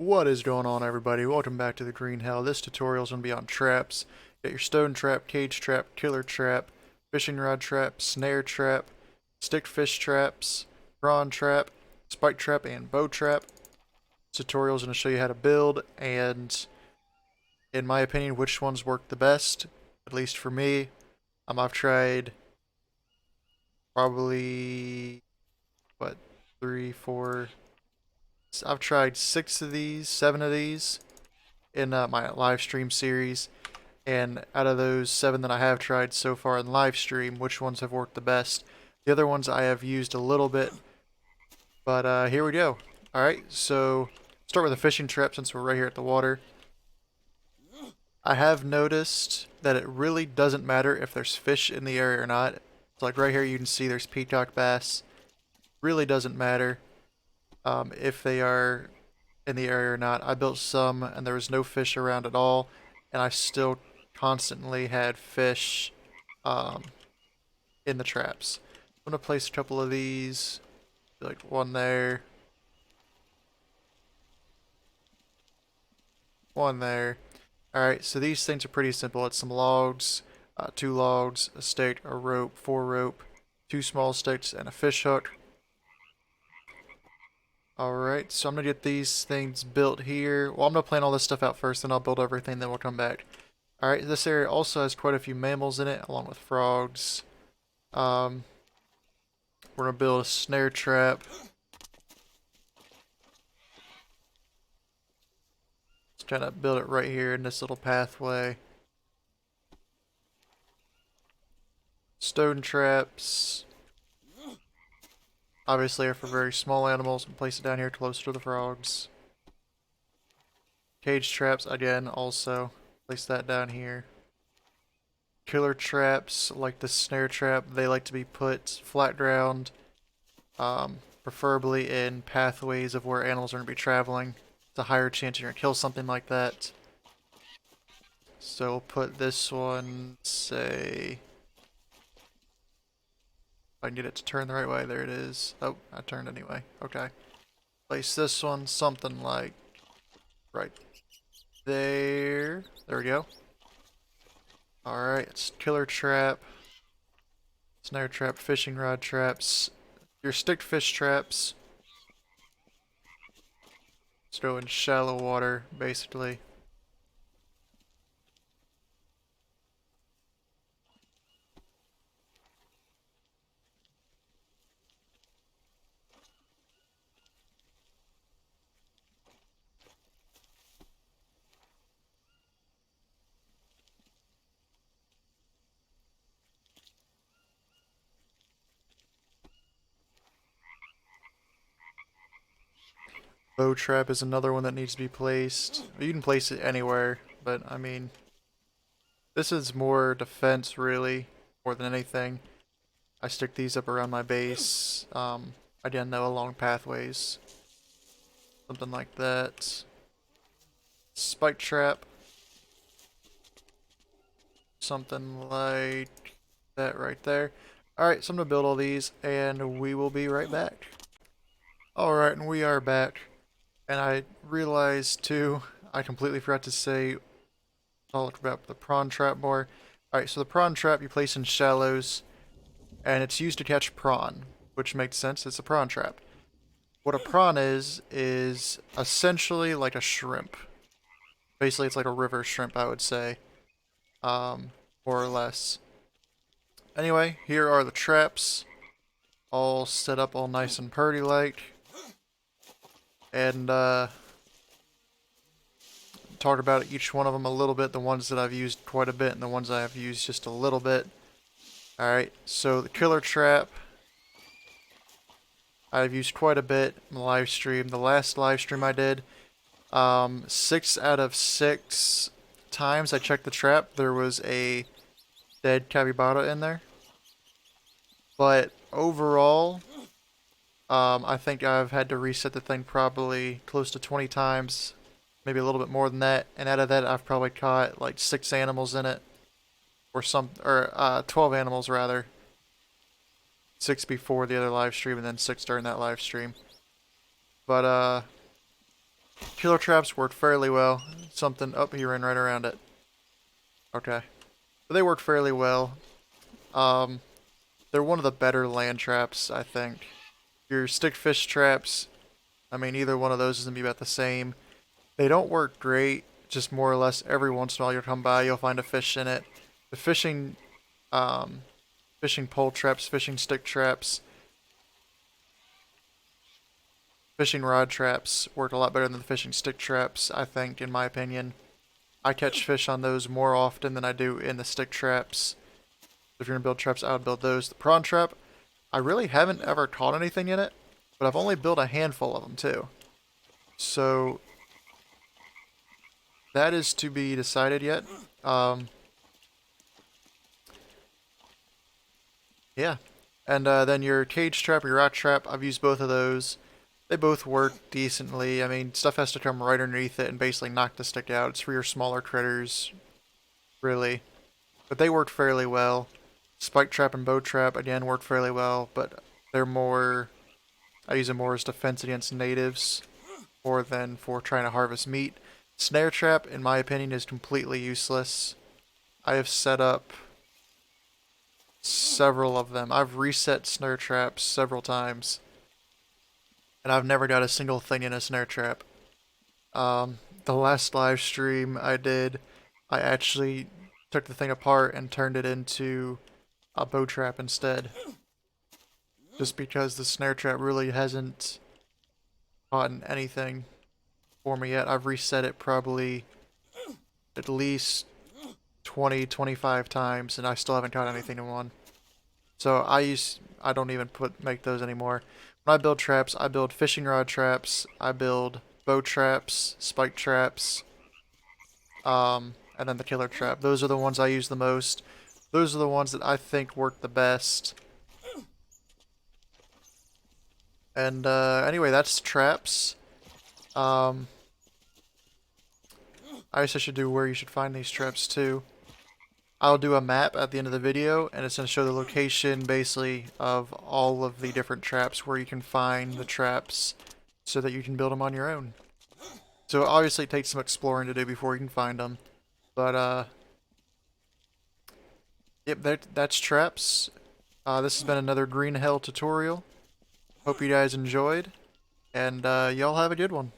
What is going on, everybody? Welcome back to the Green Hell. This tutorial is going to be on traps. Got your stone trap, cage trap, killer trap, fishing rod trap, snare trap, stick fish traps, prawn trap, spike trap, and bow trap. This tutorial is going to show you how to build and, in my opinion, which ones work the best. At least for me. I've tried probably, what, three, four. I've tried 6 of these, 7 of these in my live stream series, and out of those 7 that I have tried so far in live stream, which ones have worked the best? The other ones I have used a little bit, but here we go. Alright, so start with a fishing trap since we're right here at the water. I have noticed that it really doesn't matter if there's fish in the area or not. So like right here you can see there's peacock bass. Really doesn't matter if they are in the area or not. I built some and there was no fish around at all, and I still constantly had fish um, in the traps. I'm gonna place a couple of these, like one there, one there. Alright, so these things are pretty simple. It's some logs, 2 logs, a stick, a rope, 4 rope, 2 small sticks, and a fish hook. Alright, so I'm going to get these things built here. Well, I'm going to plan all this stuff out first, then I'll build everything, then we'll come back. Alright, this area also has quite a few mammals in it, along with frogs. We're going to build a snare trap. Just trying to build it right here in this little pathway. Stone traps. Obviously are for very small animals, and place it down here closer to the frogs. Cage traps, again, also. Place that down here. Killer traps, like the snare trap, they like to be put flat ground, preferably in pathways of where animals are going to be traveling. It's a higher chance you're going to kill something like that. So we'll put this one, say... If I can get it to turn the right way, there it is. Oh, I turned anyway. Okay. Place this one something like right there. There we go. Alright, it's killer trap, snare trap, fishing rod traps, your stick fish traps. Let's go in shallow water, basically. Bow trap is another one that needs to be placed. You can place it anywhere, but I mean, this is more defense really, more than anything. I stick these up around my base, again though along pathways. Something like that. Spike trap. Something like that right there. Alright, so I'm going to build all these, and we will be right back. Alright, and we are back. And I realized too, I completely forgot to say all about the prawn trap more. Alright, so the prawn trap you place in shallows, and it's used to catch prawn, which makes sense, it's a prawn trap. What a prawn is essentially like a shrimp. Basically, it's like a river shrimp, I would say. More or less. Anyway, here are the traps. All set up all nice and purdy-like. And, talk about each one of them a little bit, the ones that I've used quite a bit and the ones I have used just a little bit. Alright, so the killer trap, I've used quite a bit in the live stream. The last live stream I did, 6 out of 6 times I checked the trap, there was a dead capybara in there. But overall, I think I've had to reset the thing probably close to 20 times, maybe a little bit more than that. And out of that, I've probably caught like 6 animals in it, or 12 animals rather. 6 before the other live stream, and then 6 during that live stream. But Killer traps worked fairly well. Something up here and right around it. Okay. But they work fairly well. Um, they're one of the better land traps, I think. Your stick fish traps, I mean, either one of those is going to be about the same. They don't work great, just more or less every once in a while you'll come by, you'll find a fish in it. The um, fishing pole traps, fishing stick traps, fishing rod traps work a lot better than the fishing stick traps, I think, in my opinion. I catch fish on those more often than I do in the stick traps. If you're going to build traps, I would build those. The prawn trap, I really haven't ever caught anything in it, but I've only built a handful of them too. So that is to be decided yet. Yeah. And then your cage trap, your rock trap, I've used both of those. They both work decently. I mean, stuff has to come right underneath it and basically knock the stick out. It's for your smaller critters, really. But they worked fairly well. Spike trap and bow trap, again, work fairly well, but they're more... I use them more as defense against natives more than for trying to harvest meat. Snare trap, in my opinion, is completely useless. I have set up several of them. I've reset snare traps several times, and I've never got a single thing in a snare trap. The last live stream I did, I actually took the thing apart and turned it into a bow trap instead. Just because the snare trap really hasn't caught anything for me yet. I've reset it probably at least 20, 25 times, and I still haven't caught anything in one. So I don't even make those anymore. When I build traps, I build fishing rod traps, I build bow traps, spike traps, and then the killer trap. Those are the ones I use the most. Those are the ones that I think work the best. And anyway, that's traps. I guess I should do where you should find these traps too. I'll do a map at the end of the video, and it's going to show the location, basically, of all of the different traps where you can find the traps so that you can build them on your own. So obviously it takes some exploring to do before you can find them. But, yep, that's traps. This has been another Green Hell tutorial. Hope you guys enjoyed, and y'all have a good one.